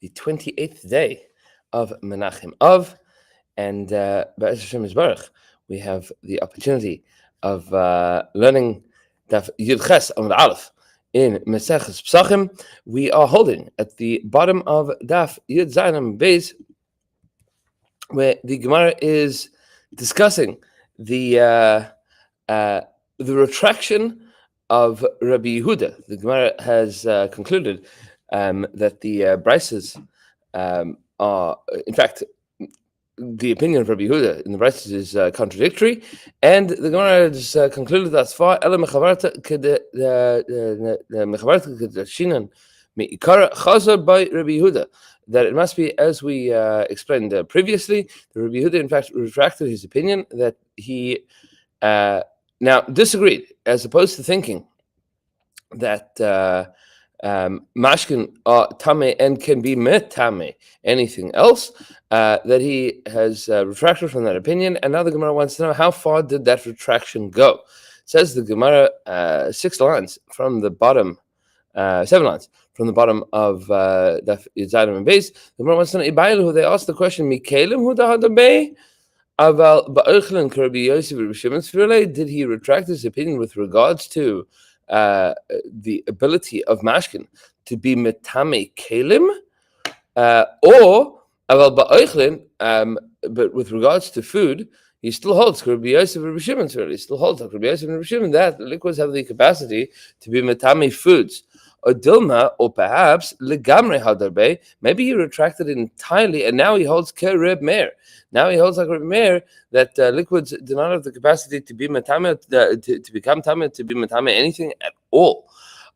the 28th day of Menachem Av, and Be'ez Hashem Yisbarach, we have the opportunity of learning Daf Yud Ches Amud Aleph in Maseches Pesachim. We are holding at the bottom of Daf Yud Zayin Amud Beis, where the Gemara is discussing the retraction of Rabbi Yehuda. The Gemara has concluded that the Brises are, in fact, the opinion of Rabbi Yehuda in the Brises is contradictory, and the Gemara has concluded thus far by Rabbi Yehuda, that it must be, as we explained previously, that Rabbi Yehuda in fact retracted his opinion, that he now disagreed, as opposed to thinking that mashkin are tameh and can be metame anything else, that he has retracted from that opinion. And now the Gemara wants to know, how far did that retraction go? It says the Gemara 7 lines from the bottom of Daf Yud Zayin Amud Beis. The Gemara wants to know, they asked the question, Mikelim hu dahadabei aval ba'ochlen k'Rabbi Yosef Rabbi Shimon, did he retract his opinion with regards to the ability of mashkin to be metame kelim, or aval ba'ochlen, but with regards to food, he still holds Rabbi Yosef Rabbi Shimon. He still holds Rabbi Yosef Rabbi Shimon that liquids have the capacity to be metame foods. Or Dilma, or perhaps legamre hadarbe. Maybe he retracted it entirely, and now he holds Reb Meir. Now he holds like Reb Meir that liquids do not have the capacity to be metame, to become tame, to be metame anything at all.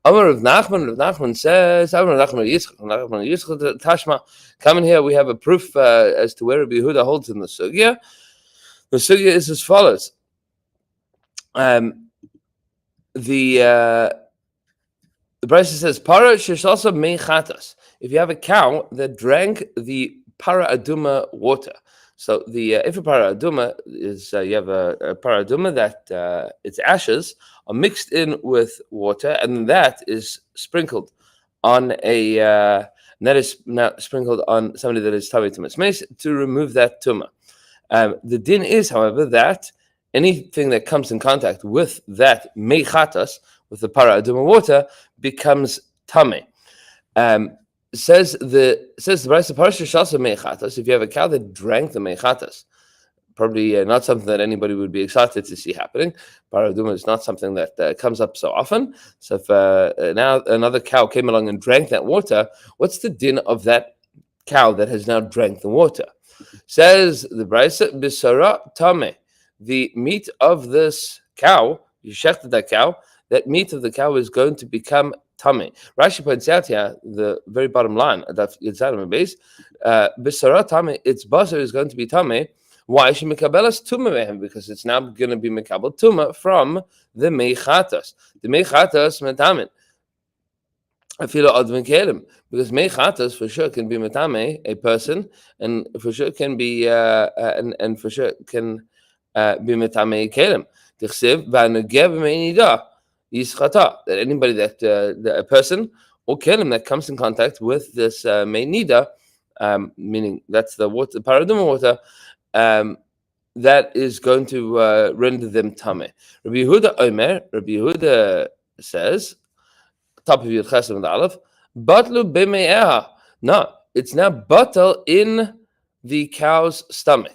Amar of Nachman says, Amar of Nachman Tashma. Come in here, we have a proof as to where Rabbi Yehuda holds in the sugya. The sugya is as follows. The Brisa says, "Para sheshalsa mechatas." If you have a cow that drank the para aduma water, so the if a para aduma is you have a para aduma that its ashes are mixed in with water, and that is sprinkled on that is now sprinkled on somebody that is tavi tumas meis to remove that tuma. The din is, however, that anything that comes in contact with that mechatas, with the para aduma water, becomes tameh. Says the Brisa, parasha shalsa mechatas. If you have a cow that drank the mechatas, probably not something that anybody would be excited to see happening. Para aduma is not something that comes up so often. So if now another cow came along and drank that water, what's the din of that cow that has now drank the water? Says the Brisa, bisara tameh. The meat of this cow, you shechted that cow, that meat of the cow is going to become tameh. Rashi points out here, the very bottom line, that Yud Zayin Amud Beis, bisara tameh, its basar is going to be tameh. Why? She mekabelas tumah mehem, because it's now going to be mekabel tumah from the mechatas. The mechatas metamin. I feel because mechatas for sure can be metame a person, and for sure can be and for sure can be metame kelim. Tichsev v'anogeh b'meinida yischata, that anybody that a person or kelim that comes in contact with this meinida, meaning that's the water, the paraduma water, that is going to render them tameh. Rabbi Yehuda says, top of Yud Ches Amud Aleph, batlu b'me'eha. No, it's now batal in the cow's stomach.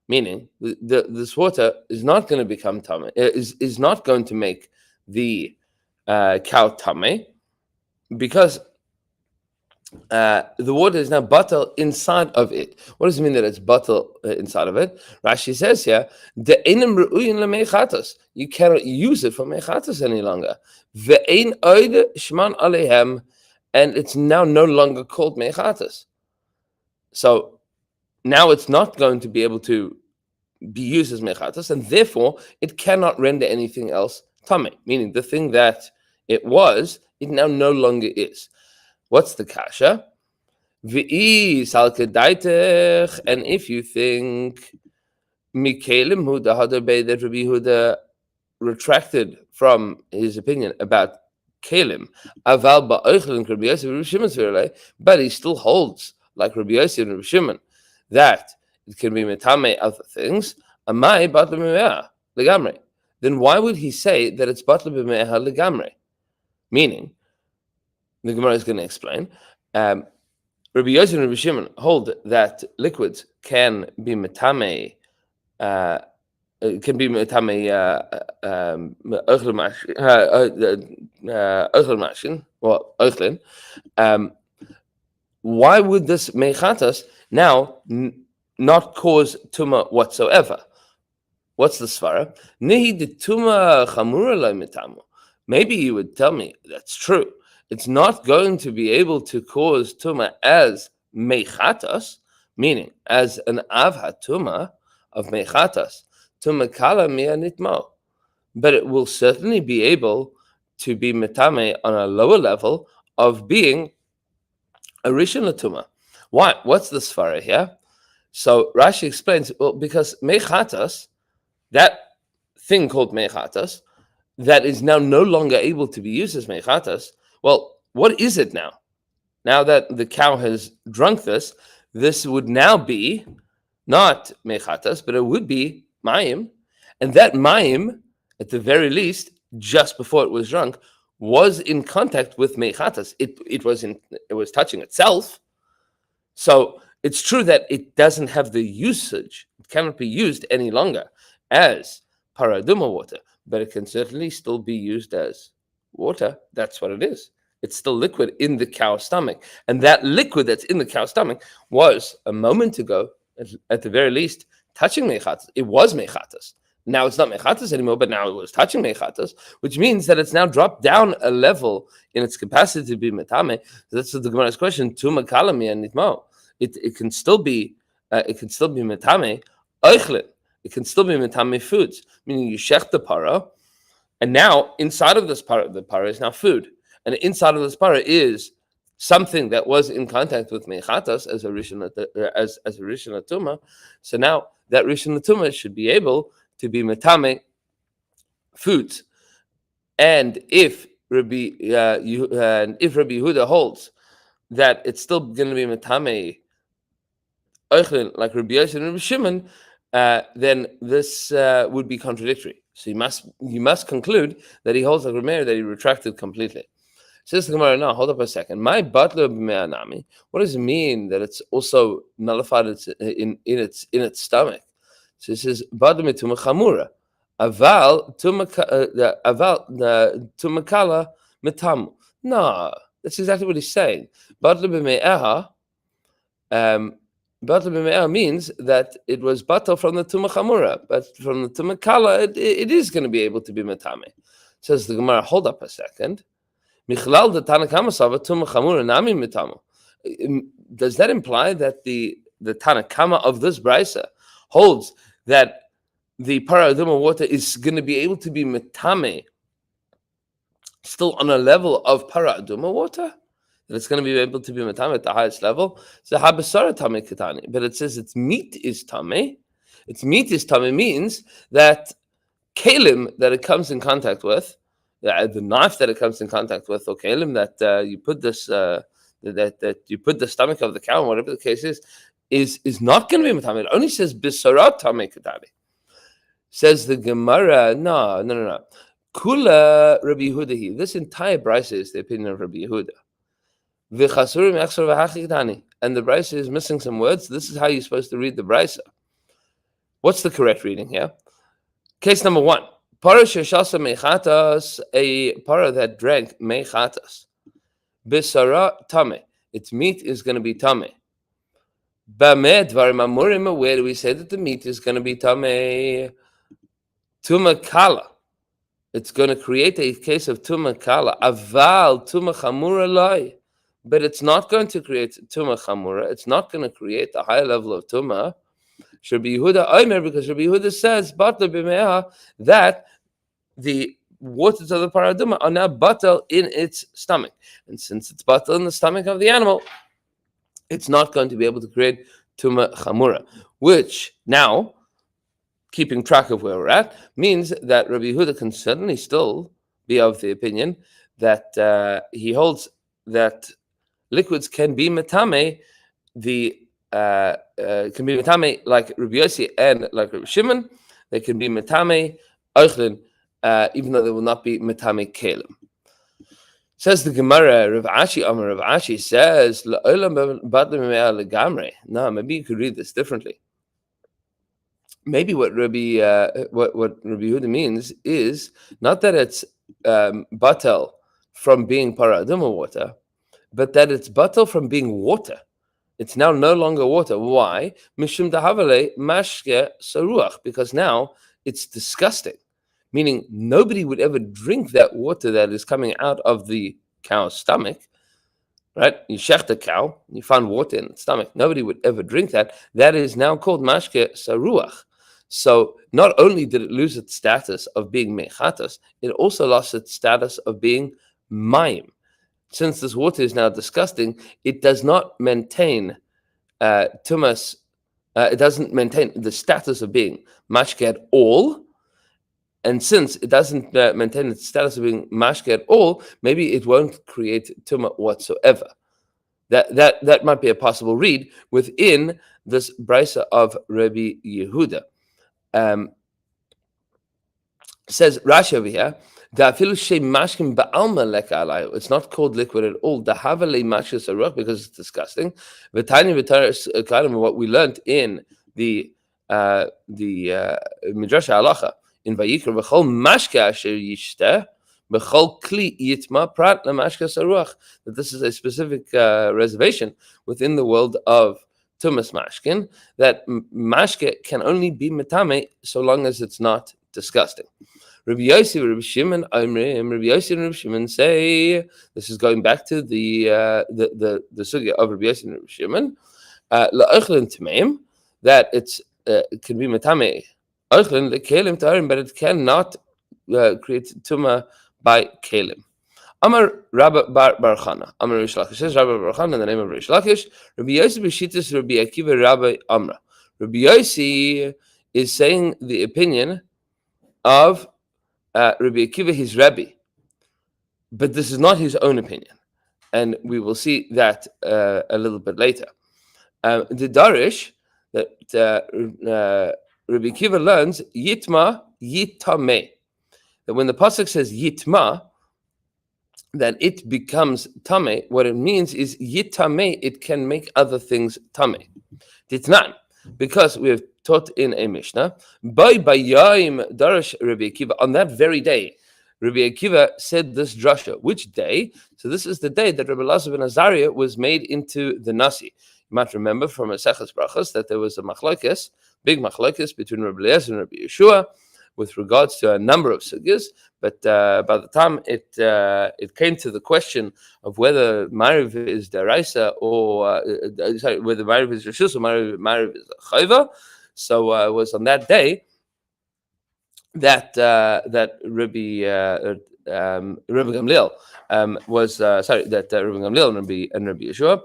Meaning, this water is not going to become tameh, is not going to make the cow tameh, because the water is now batal inside of it. What does it mean that it's batal inside of it? Rashi says here, de'enim re'uyin le'mechatas. You cannot use it for mechatas any longer. Ve'ein oid shman alehem, and it's now no longer called mechatas. So now it's not going to be able to be used as mechatas, and therefore it cannot render anything else tameh. Meaning the thing that it was, it now no longer is. What's the kasha? V'i salkedaitech, and if you think Mikelim Huda Hadarbe, that Rabbi Yehuda retracted from his opinion about kelim. Aval ba'oichlin Rabbi Yosef and Rabbi Shimon's virulei, but he still holds like Rabbi Yosef and Rabbi Shimon that it can be metame other things. Amai batla b'me'ah legamre. Then why would he say that it's batla b'me'ah legamre? Meaning, the Gemara is going to explain. Rabbi Yosef and Rabbi Shimon hold that liquids can be metame. Can be metame machin, well, oichlin. Why would this mechatas now not cause tuma whatsoever? What's the svara? Nihi de tuma chamura lo metamu. Maybe you would tell me that's true. It's not going to be able to cause tuma as mechatas, meaning as an avha tuma of mechatas. Tuma kala mia nitmo. But it will certainly be able to be metame on a lower level of being a rishon latuma. Why? What's the svara here? So Rashi explains, well, because mechatas, that thing called mechatas, that is now no longer able to be used as mechatas. Well, what is it now? Now that the cow has drunk this would now be not mechatas, but it would be mayim, and that mayim, at the very least, just before it was drunk, was in contact with mechatas. It was touching itself. So it's true that it doesn't have the usage. It cannot be used any longer as paraduma water, but it can certainly still be used as water. That's what it is. It's still liquid in the cow's stomach. And that liquid that's in the cow's stomach was, a moment ago, at the very least, touching mechatas. It was mechatas. Now it's not mechatas anymore, but now it was touching mechatas, which means that it's now dropped down a level in its capacity to be metame. That's the Gemara's question. Tuma kalami and nitmo. It can still be metame. Oichlin. It can still be metame foods, meaning you shech the para, and now inside of this para, the para is now food, and inside of this para is something that was in contact with mechatas as a rishon tuma. So now that rishon tuma should be able to be metame foods, and if Rabbi Yehuda holds that it's still going to be metame oichlin like Rabbi Yosef and Rabbi Shimon, then this would be contradictory. So you must conclude that he holds like Rabbi Meir, that he retracted completely. Says the Gemara, no, hold up a second. My butler b'me'anami. What does it mean that it's also nullified in its stomach? So it says butler mituma chamura, aval tumakala metamu. No, that's exactly what he's saying. Butler b'me'eha. Butler b'me'eha means that it was batal from the tuma chamura, but from the tumakala, it is going to be able to be metame. Says the Gemara, hold up a second. Does that imply that the Tanakama of this brisa holds that the paraduma water is going to be able to be metame still on a level of paraduma water? That it's going to be able to be metame at the highest level? So habasara tame katani, but it says its meat is tame. Its meat is tame means that kalim that it comes in contact with, the knife that it comes in contact with, or kalim that you put this that you put the stomach of the cow, whatever the case is not going to be metame. It only says bisarat tame katani. Says the Gemara, no. Kula Rabbi Yehuda. This entire brisa is the opinion of Rabbi Yehuda. And the brisa is missing some words. This is how you're supposed to read the brisa. What's the correct reading here? Case number 1. Para sheshasa mechatas, a para that drank mechatas. Bisara tame. Its meat is going to be tame. Bameh dvarim amurim, where do we say that the meat is going to be tame? Tumakala. It's going to create a case of tumakala. Aval tumachamura lai. But it's not going to create tumachamura. It's not going to create a high level of tuma. Rabbi Yehuda Omer, because Rabbi Yehuda says batal b'me'ah, that the waters of the paraduma are now batal in its stomach, and since it's batal in the stomach of the animal, it's not going to be able to create tuma chamura. Which now, keeping track of where we're at, means that Rabbi Yehuda can certainly still be of the opinion that he holds that liquids can be metame, can be metame like Rabbi Yossi and like Rabbi Shimon. They can be metame oichlin, even though they will not be metame kelim. Says the Gemara, Rav Ashi says, no, maybe you could read this differently. Maybe what Rabbi Yehuda means is not that it's batel from being paraduma water, but that it's batel from being water. It's now no longer water. Why? Mishum dahavale mashke saruach, because now it's disgusting. Meaning nobody would ever drink that water that is coming out of the cow's stomach, right? You shecht a cow, you find water in its stomach. Nobody would ever drink that. That is now called mashke saruach. So not only did it lose its status of being mechatas, it also lost its status of being mayim. Since this water is now disgusting, it does not maintain tumas. It doesn't maintain the status of being mashke at all. And since it doesn't maintain its status of being mashke at all, maybe it won't create tumah whatsoever. That might be a possible read within this brisa of Rabbi Yehuda. Says Rashi over here, it's not called liquid at all. Because it's disgusting. What we learned in the Midrash Halacha in Vayikra, v'chol mashke asher yishteh, v'chol kli yitma prat lemashke saruach, that this is a specific reservation within the world of tumas mashkin, that mashke can only be metame so long as it's not disgusting. Rabbi Yossi and Rabbi Shimon, Rabbi Yossi and Rabbi Shimon say, this is going back to the sugya of Rabbi Yossi and Rabbi Shimon, la'ochlin tameim, that it can be metame ochlin lekelim taharim, but it cannot create tuma by kelim. Amar Rabba Bar Chana, Amar Rish Lakish, says Rabba Bar Chana in the name of Rish Lakish, Rabbi Yossi b'shitas Rabbi Akiva Rabbi Amra. Rabbi Yossi is saying the opinion of Rabbi Akiva, his Rabbi, but this is not his own opinion, and we will see that a little bit later. The Darish that Rabbi Akiva learns Yitma Yitame, that when the pasuk says Yitma, that it becomes Tame. What it means is Yitame, it can make other things Tame. Ditnan, because we have taught in a Mishnah, by Bayayim Darash Rabbi Akiva, on that very day, Rabbi Akiva said this drasha. Which day? So this is the day that Rabbi Elazar ben Azariah was made into the Nasi. You might remember from Maseches brachos that there was a machlokes, big machlokes between Rabbi Eliezer and Rabbi Yeshua with regards to a number of sugyas, but by the time it came to the question of whether Mariv is deraisa or whether Mariv is reshus or Mariv is chayva, so it was on that day that Rabbi Gamliel was that Rabbi Gamliel and Rabbi Yeshua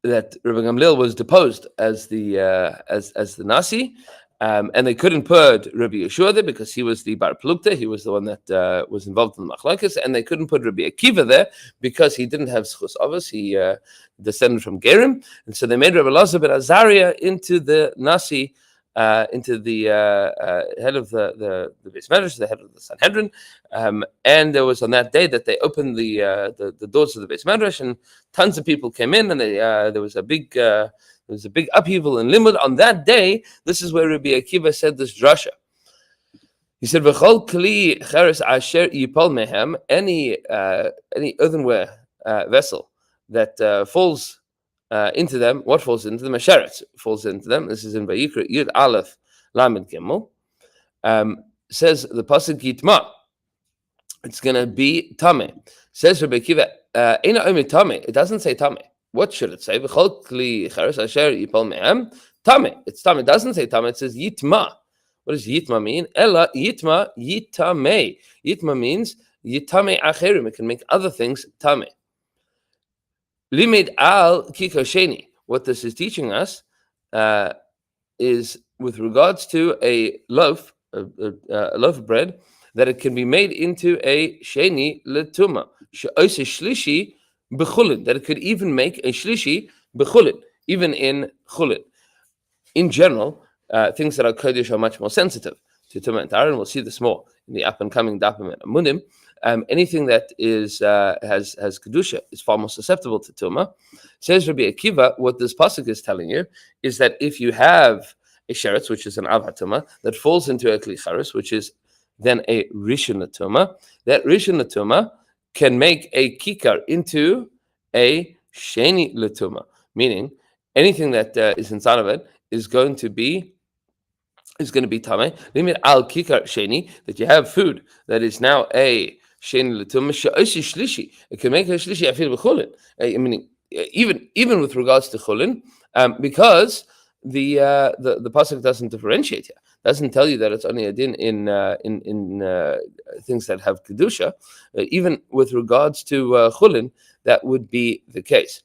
that Rabbi Gamliel was deposed as the Nasi. And they couldn't put Rabbi Yeshua there because he was the Bar Plukta, he was the one that was involved in the Machlokes, and they couldn't put Rabbi Akiva there because he didn't have Schus Avos, he descended from Gerim, and so they made Rabbi Elazar ben Azariah into the Nasi, into the head of the Beis Medrash, the head of the Sanhedrin, and there was on that day that they opened the doors of the Beis Medrash, and tons of people came in, and there was a big upheaval in Limud. On that day, this is where Rabbi Akiva said this drasha. He said, "V'chol kli cheres asher yipol mehem," any earthenware vessel that falls into them. What falls into them? A sheret falls into them. This is in Vayikra Yud Aleph Lamed Gimel. Says the pasuk Yitma. It's going to be tame. Says Rabbi Akiva, "Eina omer tame." It doesn't say tame. What should it say? V'chol kli cheres asher yipol mehem. Tame. It's tame. It doesn't say tame. It says Yitma. What does Yitma mean? Ella Yitma Yitame. Yitma means Yitame acherim. It can make other things tame. Limid al kikosheni. What this is teaching us is with regards to a loaf of bread that it can be made into a sheni letuma. She'oise shlishi b'chulin, that it could even make a shlishi b'chulin, even in chulin. In general, things that are kodesh are much more sensitive to Tumah and Tahara, and we'll see this more in the up and coming Dapim and Amudim. Anything that is has kedusha is far more susceptible to Tumah. Says Rabbi Akiva, what this pasuk is telling you is that if you have a sheretz, which is an Avhat Tumah, that falls into a Kli Charis, which is then a Rishon Tumah, that Rishon Tumah can make a Kikar into a Sheni Tumah, meaning anything that is inside of it is going to be tamei. Limit al kikar sheni, that you have food that is now a sheni l'tumah she'osi shlishi. It can make a shlishi afil b'chulin. I mean, even with regards to chulin, because the pasuk doesn't differentiate here. Doesn't tell you that it's only a din in things that have kedusha. Even with regards to chulin, that would be the case.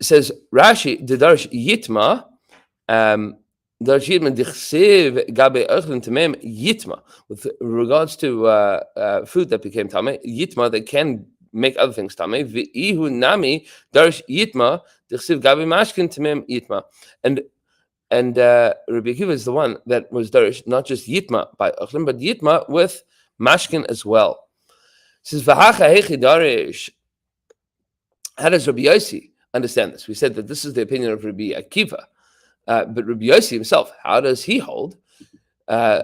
Says Rashi, the Darsh Yitma, Darsh Yitma Dichsev Gabe Echlin Tamem Yitma. With regards to food that became Tameh, Yitma, they can make other things Tameh. V'ihu Nami Darsh Yitma Dichsev Gabe Mashkin Tamem Yitma. And Rabbi Akiva is the one that was Darsh, not just Yitma by Echlin, but Yitma with Mashkin as well. Says V'hacha Hechi Darish. How does Rabbi Yossi understand this? We said that this is the opinion of Rabbi Akiva, but Rabbi Yossi himself, how does he hold? Any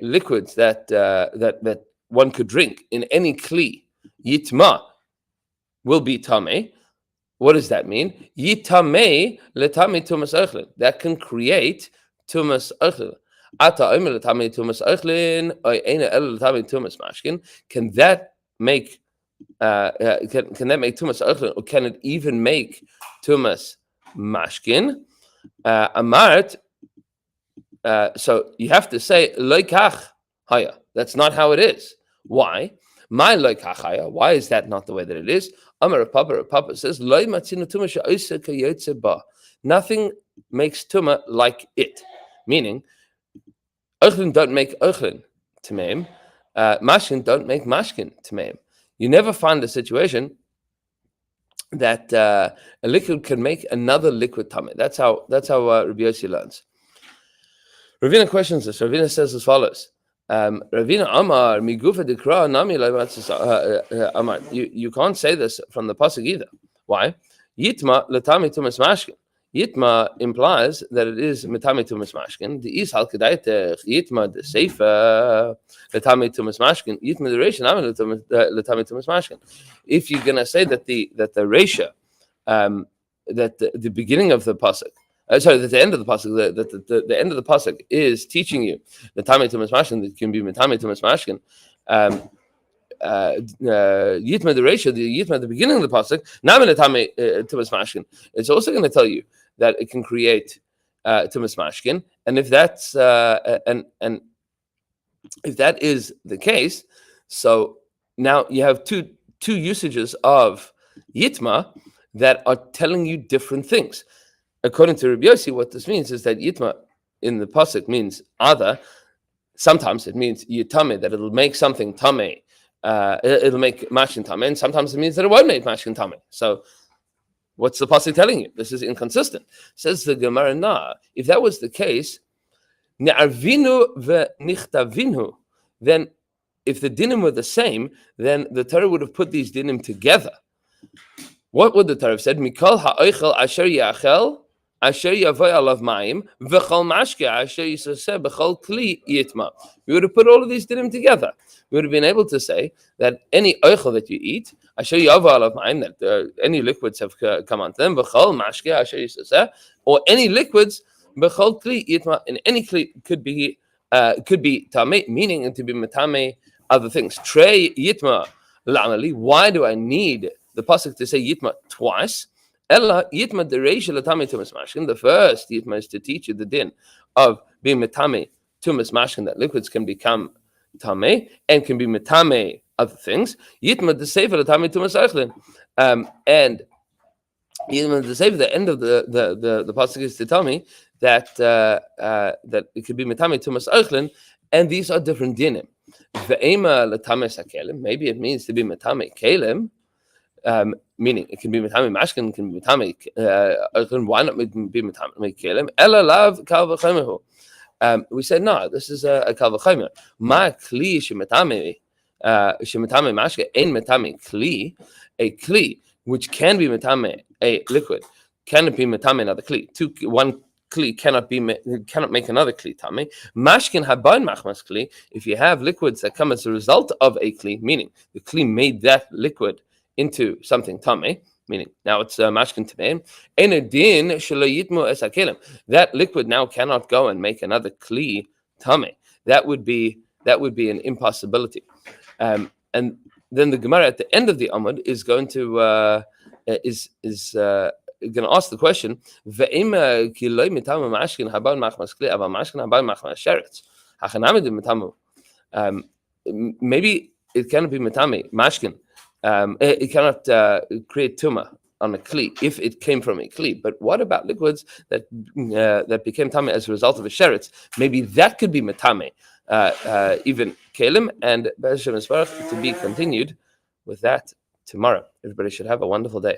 liquids that one could drink in any kli yitma will be tamei. What does that mean? Yitamei letami tumas ochlin. That can create tumas ochlin. Can that make can that make tumas ochlin, or can it even make tumas mashkin? Amart. So you have to say loikach haya. That's not how it is. Why? My loikach haya. Why is that not the way that it is? Amar Papa says loy matzinu tuma she'osa kayotze ba. Nothing makes tuma like it. Meaning, Ochlin don't make ochlin tameim. Mashkin don't make mashkin tameim. You never find a situation that a liquid can make another liquid tamei. That's how Rabbi Yossi learns. Ravina questions this. Ravina says as follows: Ravina Amar migufa dikra nami Amar. You can't say this from the pasuk either. Why? Yitma letami tumas mashkin. Yitma implies that it is metame tumas mashkin. The is halkedaitech yitma the seifa letame tumas mashkin. Yitma the reisha nami letame tumas mashkin. If you're gonna say that the reisha, that the beginning of the pasuk, that the end of the pasuk, that the end of the pasuk is teaching you letame tumas mashkin, that can be metame tumas mashkin. Yitma the reisha, the yitma at the beginning of the pasuk, nami letame tumas mashkin. It's also going to tell you that it can create tumas mashkin, and if that's and if that is the case, so now you have two usages of yitma that are telling you different things. According to Rabbi Yossi, what this means is that yitma in the pasuk means other. Sometimes it means yitame, that it'll make something tamei. It'll make mashkin tamei, and sometimes it means that it won't make mashkin tamei. So what's the pasuk telling you? This is inconsistent. Says the Gemara, nah. If that was the case, ne'arvinu ve'nichtavinu, then if the dinim were the same, then the Torah would have put these dinim together. What would the Torah have said? Mikol ha'oichel asher yachel asher yavoy alav ma'im v'chol mashke asher yisoseh b'chol kli yitma. We would have put all of these dinim together. We would have been able to say that any oichel that you eat, asher yavoy alav ma'im, that any liquids have come onto them, v'chol mashke asher yisoseh, or any liquids b'chol kli yitma, in any kli could be tamei, meaning to be metame other things. Trey yitma la'amali. Why do I need the pasuk to say yitma twice? Ella yitma dereisha l'tamei tumas mashkin. The first yitma is to teach you the din of being metame tumas mashkin, that liquids can become tamei and can be metame other things. Yitma deseifa l'tamei tumas eichlin. And Even the end of the pasuk is to tell me that that it could be metame tumas eichlin, and these are different dinim. Ve'ema letames hakelim. Maybe it means to be metame kelim, meaning it can be metame mashkin, can be metame eichlin. Why not be metame kelim? Ela lav kal v'chomehu. We said no. This is a kal v'chomer. Ma kli shemetame mashke ein metame kli, a kli which can be metame a liquid cannot be metame another kli. One kli cannot make another kli tame. Mashkin haban machmas kli. If you have liquids that come as a result of a kli, meaning the kli made that liquid into something tame, meaning now it's mashkin tamein. Enedin shelo yitmu es hakelim. That liquid now cannot go and make another kli tame. That would be an impossibility. And then the Gemara at the end of the Amud is going to going to ask the question: maybe it cannot be metame mashkin. It cannot create tuma on a kli if it came from a kli. But what about liquids that became tame as a result of a sheretz? Maybe that could be metame. Even kelim, and Be'ez Hashem to be continued with that tomorrow. Everybody should have a wonderful day.